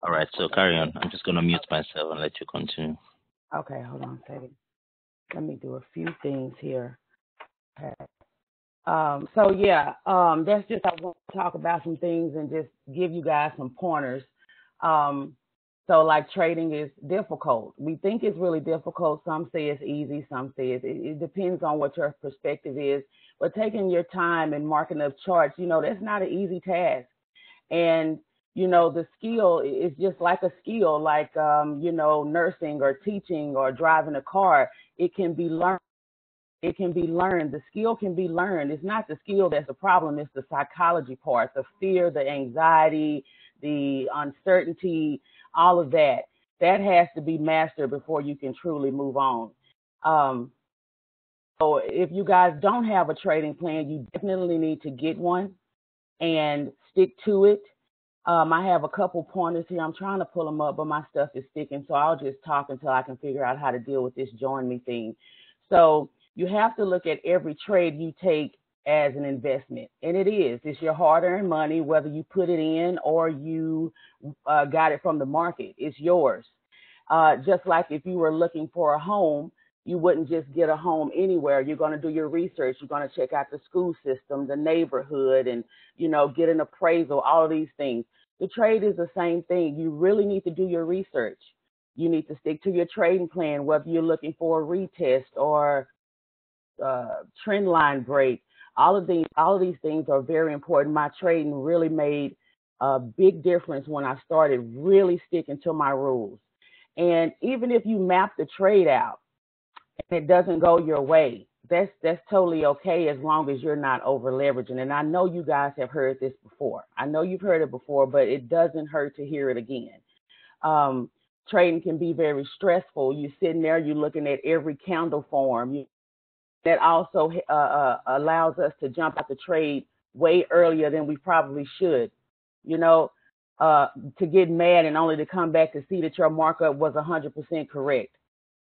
All right, so Okay, carry good. on. I'm just gonna mute myself and let you continue. Okay, hold on a second. Let me do a few things here. Okay. So yeah, that's just I want to talk about some things and just give you guys some pointers. Um, so like trading is difficult. We think it's really difficult. Some say it's easy. Some say it depends on what your perspective is. But taking your time and marking up charts, that's not an easy task. And the skill is just like a skill, like nursing or teaching or driving a car. It can be learned. It can be learned. The skill can be learned. It's not the skill that's the problem. It's the psychology part, the fear, the anxiety, the uncertainty, all of that. That has to be mastered before you can truly move on. Um, so if you guys don't have a trading plan, you definitely need to get one and stick to it. I have a couple pointers here. I'm trying to pull them up, but my stuff is sticking. So I'll just talk until I can figure out how to deal with this join me thing. So you have to look at every trade you take as an investment. And it is. It's your hard-earned money, whether you put it in or you got it from the market. It's yours. Just like if you were looking for a home, you wouldn't just get a home anywhere. You're going to do your research. You're going to check out the school system, the neighborhood, and, get an appraisal, all of these things. The trade is the same thing. You really need to do your research. You need to stick to your trading plan, whether you're looking for a retest or trend line break. All of these things are very important. My trading really made a big difference when I started really sticking to my rules. And even if you map the trade out and it doesn't go your way, that's totally okay as long as you're not over leveraging. And I know you guys have heard this before. I know you've heard it before, but it doesn't hurt to hear it again. Trading can be very stressful. You're sitting there, you're looking at every candle form. That also allows us to jump out the trade way earlier than we probably should. To get mad and only to come back to see that your markup was 100% correct.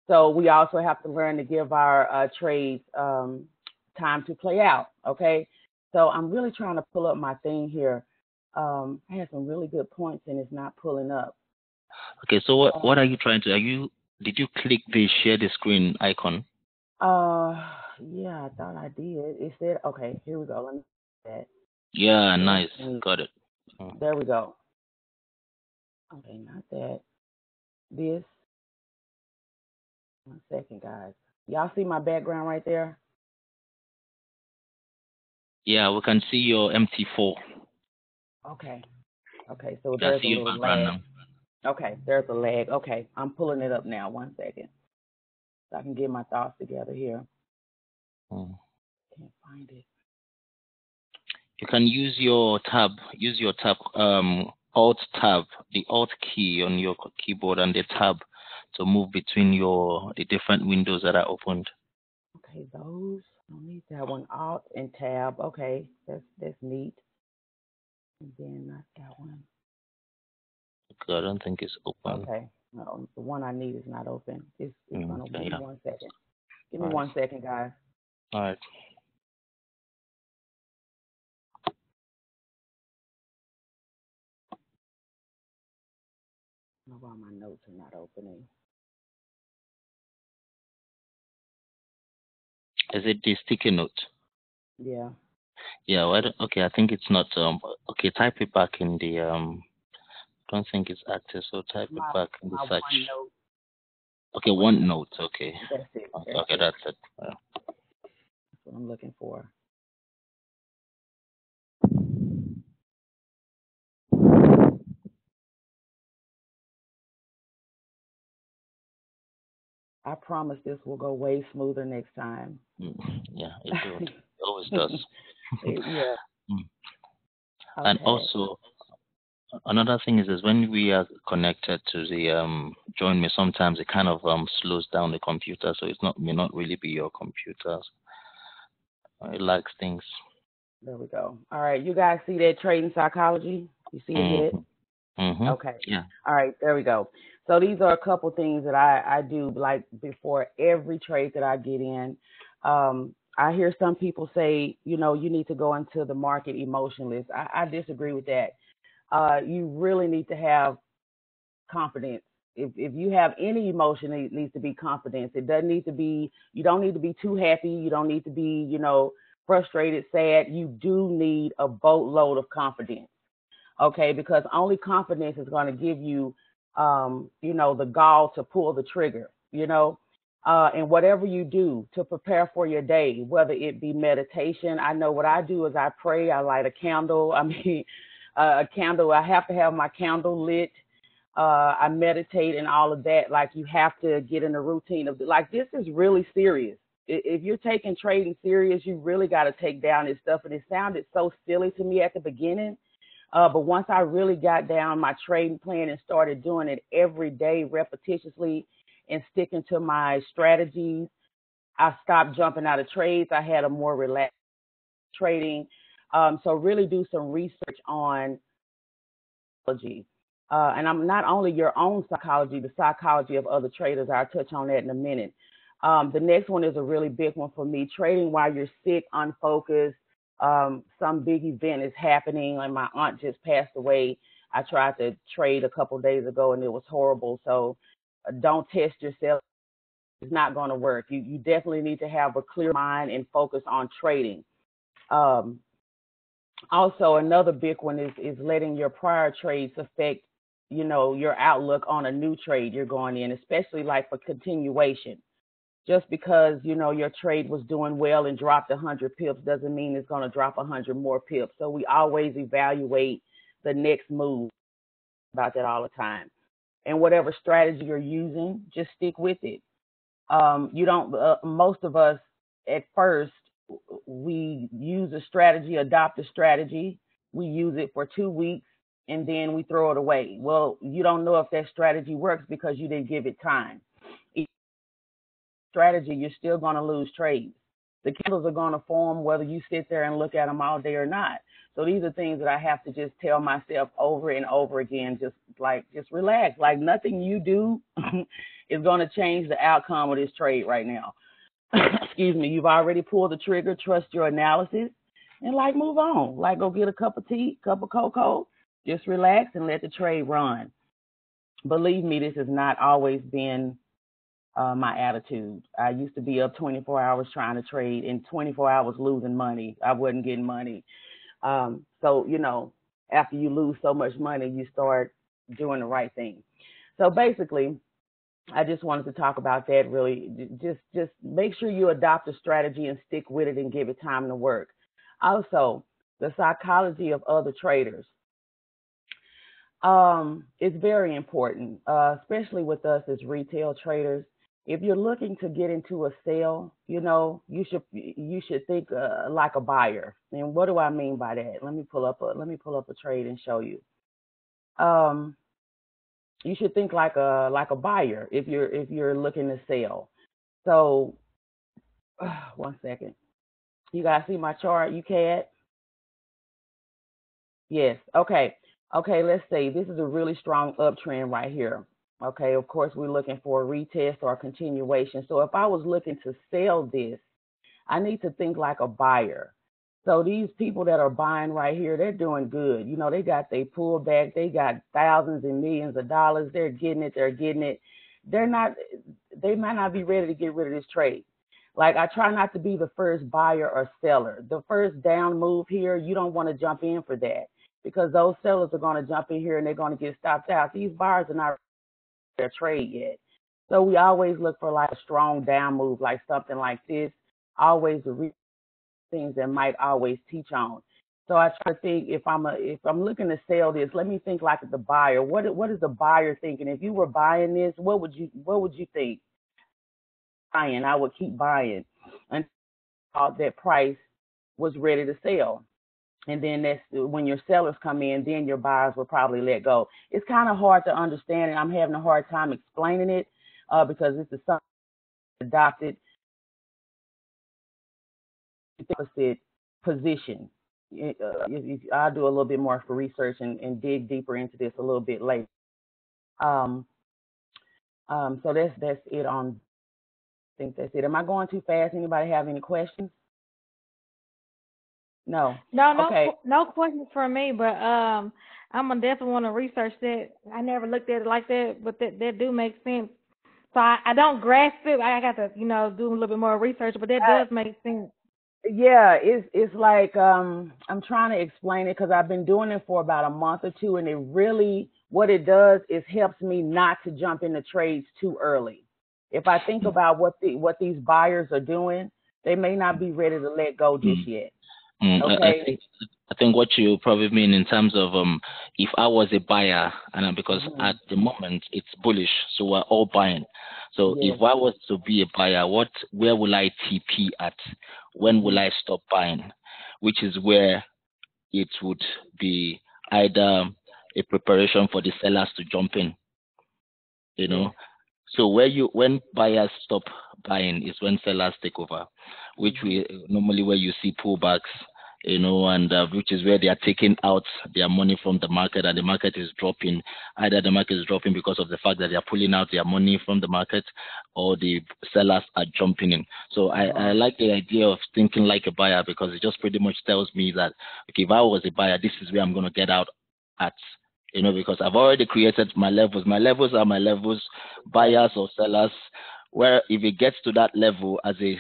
So we also have to learn to give our trades time to play out. Okay. So I'm really trying to pull up my thing here. I had some really good points and it's not pulling up. Okay, so what are you trying to? Did you click the share the screen icon? Yeah, I thought I did. It said, okay, here we go. Let me see that. Yeah, nice. Got it. There we go. Okay, not that. This. 1 second, guys. Y'all see my background right there? Yeah, we can see your MT4. Okay. Okay, so there's a little lag. Okay, there's a lag. Okay, I'm pulling it up now. 1 second. So I can get my thoughts together here. Can't find it. You can use your tab. Alt tab, the Alt key on your keyboard and the tab to move between the different windows that are opened. Okay, those. I don't need that one. Alt and tab. Okay, that's neat. And then not that one. Okay, I don't think it's open. Okay, no, the one I need is not open. It's gonna be 1 second. Give me 1 second, guys. All right. I don't know why my notes are not opening. Is it the sticky note? Yeah. Yeah. Well, okay. I think it's not. Okay. Type it back in the. I don't think it's active. So type it back in the search. OneNote. Okay. OneNote. Okay. That's it. Okay. That's it. That's what I'm looking for. I promise this will go way smoother next time. Yeah, it will. It always does. Yeah. Okay. And also, another thing is when we are connected to the join me, sometimes it kind of slows down the computer, so may not really be your computer. It lags things. There we go. All right, you guys see that trading psychology? You see it yet? Mm-hmm. Okay. Yeah. All right, there we go. So these are a couple things that I do like before every trade that I get in. I hear some people say, you need to go into the market emotionless. I disagree with that. You really need to have confidence. If you have any emotion, it needs to be confidence. It doesn't need to be, you don't need to be too happy. You don't need to be, frustrated, sad. You do need a boatload of confidence. Okay, because only confidence is going to give you, the gall to pull the trigger, and whatever you do to prepare for your day, whether it be meditation. I know what I do is I pray, I light a candle. I mean, a candle, I have to have my candle lit. I meditate and all of that. Like, you have to get in a routine of, like, this is really serious. If you're taking trading serious, you really got to take down this stuff. And it sounded so silly to me at the beginning. But once I really got down my trading plan and started doing it every day repetitiously and sticking to my strategies, I stopped jumping out of trades. I had a more relaxed trading. So really do some research on psychology. And I'm not only your own psychology, the psychology of other traders. I'll touch on that in a minute. The next one is a really big one for me. Trading while you're sick, unfocused. Some big event is happening. Like, my aunt just passed away. I tried to trade a couple of days ago and it was horrible. So don't test yourself. It's not going to work. You definitely need to have a clear mind and focus on trading. Also, another big one is letting your prior trades affect, your outlook on a new trade you're going in, especially like for continuation. Just because, your trade was doing well and dropped 100 pips doesn't mean it's going to drop 100 more pips. So we always evaluate the next move, about that all the time. And whatever strategy you're using, just stick with it. You don't, most of us at first, we use a strategy, adopt a strategy. We use it for 2 weeks and then we throw it away. Well, you don't know if that strategy works because you didn't give it time. Strategy, you're still going to lose trades. The candles are going to form whether you sit there and look at them all day or not. So these are things that I have to just tell myself over and over again, just relax. Like, nothing you do is going to change the outcome of this trade right now. Excuse me. You've already pulled the trigger. Trust your analysis and, like, move on. Like, go get a cup of tea, cup of cocoa. Just relax and let the trade run. Believe me, this has not always been my attitude. I used to be up 24 hours trying to trade, and 24 hours losing money. I wasn't getting money. So, after you lose so much money, you start doing the right thing. So basically, I just wanted to talk about that. Really, just make sure you adopt a strategy and stick with it and give it time to work. Also, the psychology of other traders. It's very important, especially with us as retail traders. If you're looking to get into a sale, you should think like a buyer. And what do I mean by that? Let me pull up a trade and show you. Um, you should think like a buyer if you're looking to sell. So, 1 second. You guys see my chart? You can? Yes. Okay. Okay, let's say this is a really strong uptrend right here. Okay, of course, we're looking for a retest or a continuation. So if I was looking to sell this, I need to think like a buyer. So these people that are buying right here, they're doing good. They got they pullback, they got thousands and millions of dollars. They're getting it, they're getting it. They're not, they might not be ready to get rid of this trade. Like, I try not to be the first buyer or seller. The first down move here, you don't want to jump in for that because those sellers are going to jump in here and they're going to get stopped out. These buyers are not their trade yet. So we always look for like a strong down move, like something like this. Always the things that might always teach on. So I try to think, if I'm looking to sell this, let me think like the buyer. What is the buyer thinking? If you were buying this, what would you think? Buying, I would keep buying until that price was ready to sell. And then that's when your sellers come in, then your buyers will probably let go. It's kind of hard to understand, and I'm having a hard time explaining it because this is something adopted opposite position. I'll do a little bit more for research and dig deeper into this a little bit later. Um, so that's it on. I think that's it. Am I going too fast? Anybody have any questions? No. No, Okay. no questions for me, but I'm gonna definitely want to research that. I never looked at it like that, but that do make sense. So I don't grasp it. I got to do a little bit more research, but that does make sense. Yeah, it's like I'm trying to explain it because I've been doing it for about a month or two, and it really what it does is helps me not to jump into trades too early. If I think about what these buyers are doing, they may not be ready to let go just yet. Okay. I think what you probably mean in terms of if I was a buyer and because at the moment it's bullish, so we're all buying. So if I was to be a buyer, where will I TP at? When will I stop buying? Which is where it would be either a preparation for the sellers to jump in, you know. So when buyers stop buying is when sellers take over, which we normally where you see pullbacks, and which is where they are taking out their money from the market and the market is dropping. Either the market is dropping because of the fact that they are pulling out their money from the market, or the sellers are jumping in. So I like the idea of thinking like a buyer because it just pretty much tells me that okay, if I was a buyer, this is where I'm going to get out at. Because I've already created my levels. My levels are my levels, buyers or sellers. Where if it gets to that level as a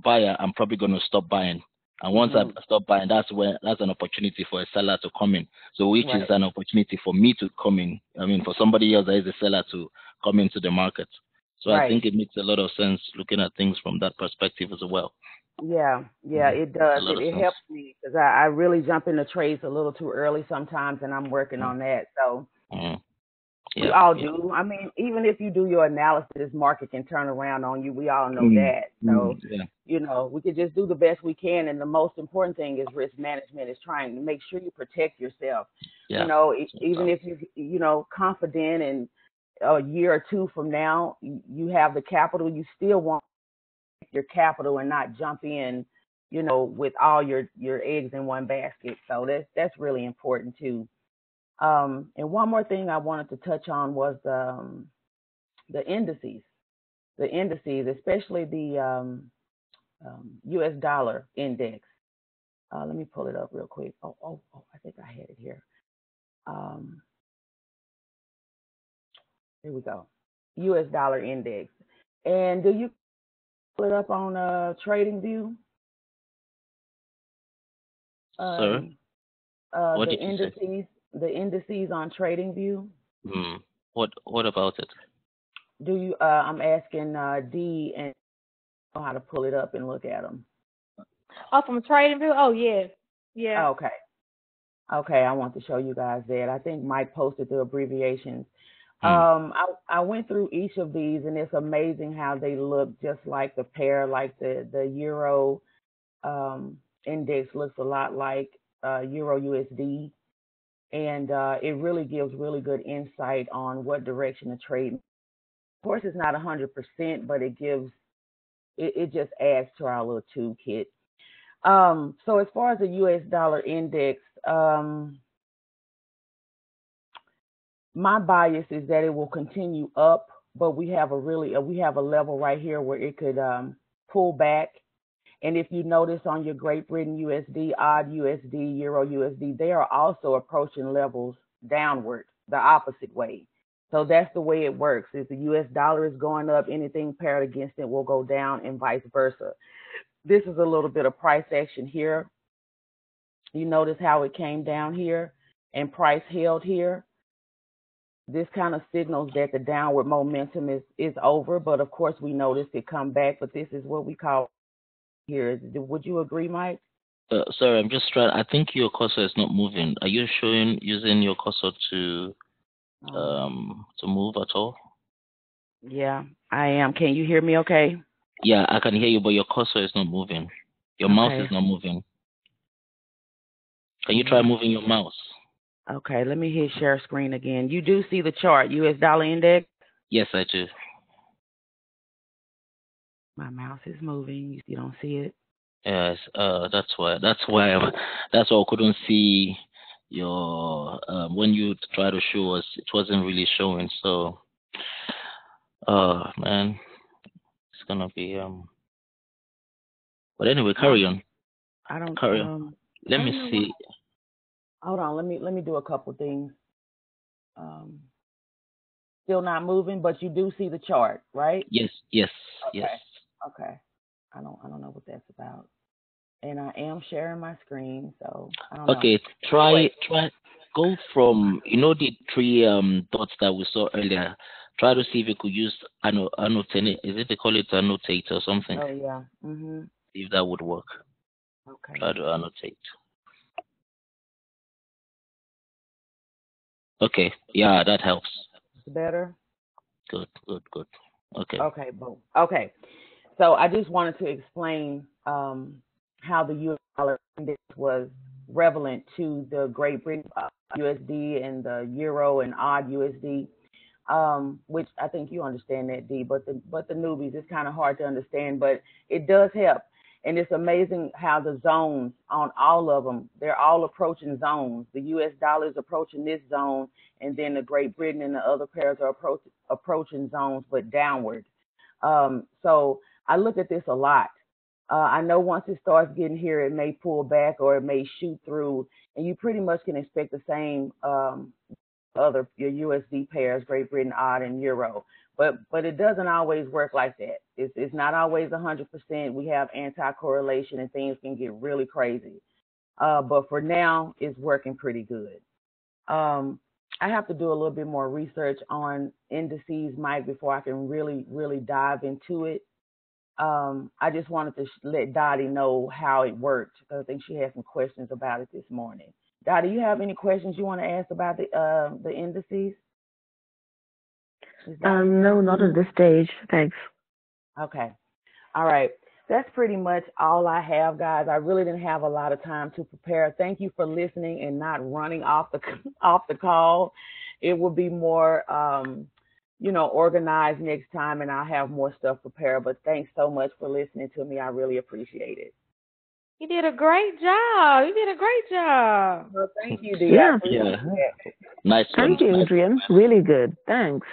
buyer, I'm probably going to stop buying. And once I stop buying, that's an opportunity for a seller to come in. So which is an opportunity for me to come in. I mean, for somebody else that is a seller to come into the market. So I think it makes a lot of sense looking at things from that perspective as well. Yeah, it does. It helps me because I really jump into trades a little too early sometimes, and I'm working on that. So we all do. I mean, even if you do your analysis, market can turn around on you. We all know that. So, we could just do the best we can. And the most important thing is risk management is trying to make sure you protect yourself. Even if you're confident and a year or two from now, you have the capital, you still want your capital and not jump in, with all your eggs in one basket. So that's really important too. And one more thing I wanted to touch on was the indices. The indices, especially the U.S. dollar index. Let me pull it up real quick. Oh, I think I had it here. Here we go. U.S. dollar index. And do you pull it up on TradingView? Sir? What The did you say? The indices on TradingView. What about it? Do you? I'm asking D and know how to pull it up and look at them. Oh, from TradingView. Oh yeah. Okay. I want to show you guys that. I think Mike posted the abbreviations. I went through each of these, and it's amazing how they look just like the pair, like the Euro index looks a lot like Euro USD. And it really gives really good insight on what direction to trade. Of course, it's not 100%, but it just adds to our little toolkit. So as far as the U.S. dollar index, my bias is that it will continue up, but we have a level right here where it could pull back. And if you notice on your Great Britain USD, odd USD, Euro USD, they are also approaching levels downward, the opposite way. So that's the way it works. If the US dollar is going up, anything paired against it will go down and vice versa. This is a little bit of price action here. You notice how it came down here and price held here. This kind of signals that the downward momentum is over, but of course we noticed it come back, but this is what we call here. Would you agree, Mike? Sorry, I'm just trying. I think your cursor is not moving. Are you using your cursor to move at all? Yeah, I am. Can you hear me okay? Yeah, I can hear you, but your cursor is not moving. Your mouse is not moving. Can you try moving your mouse? Okay, let me hit share screen again. You do see the chart, U.S. dollar index? Yes, I do. My mouse is moving. You don't see it? Yes, that's why I couldn't see your when you try to show us, it wasn't really showing. So, man, it's gonna be But anyway, carry on. I don't carry on. Let me see. Hold on, let me do a couple things. Um, Still not moving, but you do see the chart, right? Yes, yes, yes. Okay. Okay. I don't know what that's about. And I am sharing my screen, so I don't know. Okay, try go from the three dots that we saw earlier. Try to see if you could use annotate. Is it they call it annotate or something? Oh yeah. Mhm. See if that would work. Okay. Try to annotate. Okay, yeah, that helps. It's better. Good, good, good. Okay. Okay, boom. Okay. So I just wanted to explain how the U.S. dollar index was relevant to the Great Britain USD and the Euro and odd USD, which I think you understand that, D. But the newbies, it's kind of hard to understand, but it does help. And it's amazing how the zones on all of them, they're all approaching zones. The U.S. dollar is approaching this zone, and then the Great Britain and the other pairs are approaching zones, but downward. So I look at this a lot. I know once it starts getting here, it may pull back or it may shoot through, and you pretty much can expect the same your USD pairs, Great Britain, odd, and euro. But it doesn't always work like that. It's not always 100%. We have anti-correlation and things can get really crazy. But for now, it's working pretty good. I have to do a little bit more research on indices, Mike, before I can really, really dive into it. I just wanted to let Dottie know how it worked because I think she had some questions about it this morning. Dottie, you have any questions you want to ask about the indices? No, not at this stage. Thanks. Okay. All right. That's pretty much all I have, guys. I really didn't have a lot of time to prepare. Thank you for listening and not running off the off the call. It will be more organized next time, and I'll have more stuff prepared. But thanks so much for listening to me. I really appreciate it. You did a great job. You did a great job. Well, thank you, Dee. Yeah. Yeah. Nice one. Thank you, Adriane. Really good. Thanks.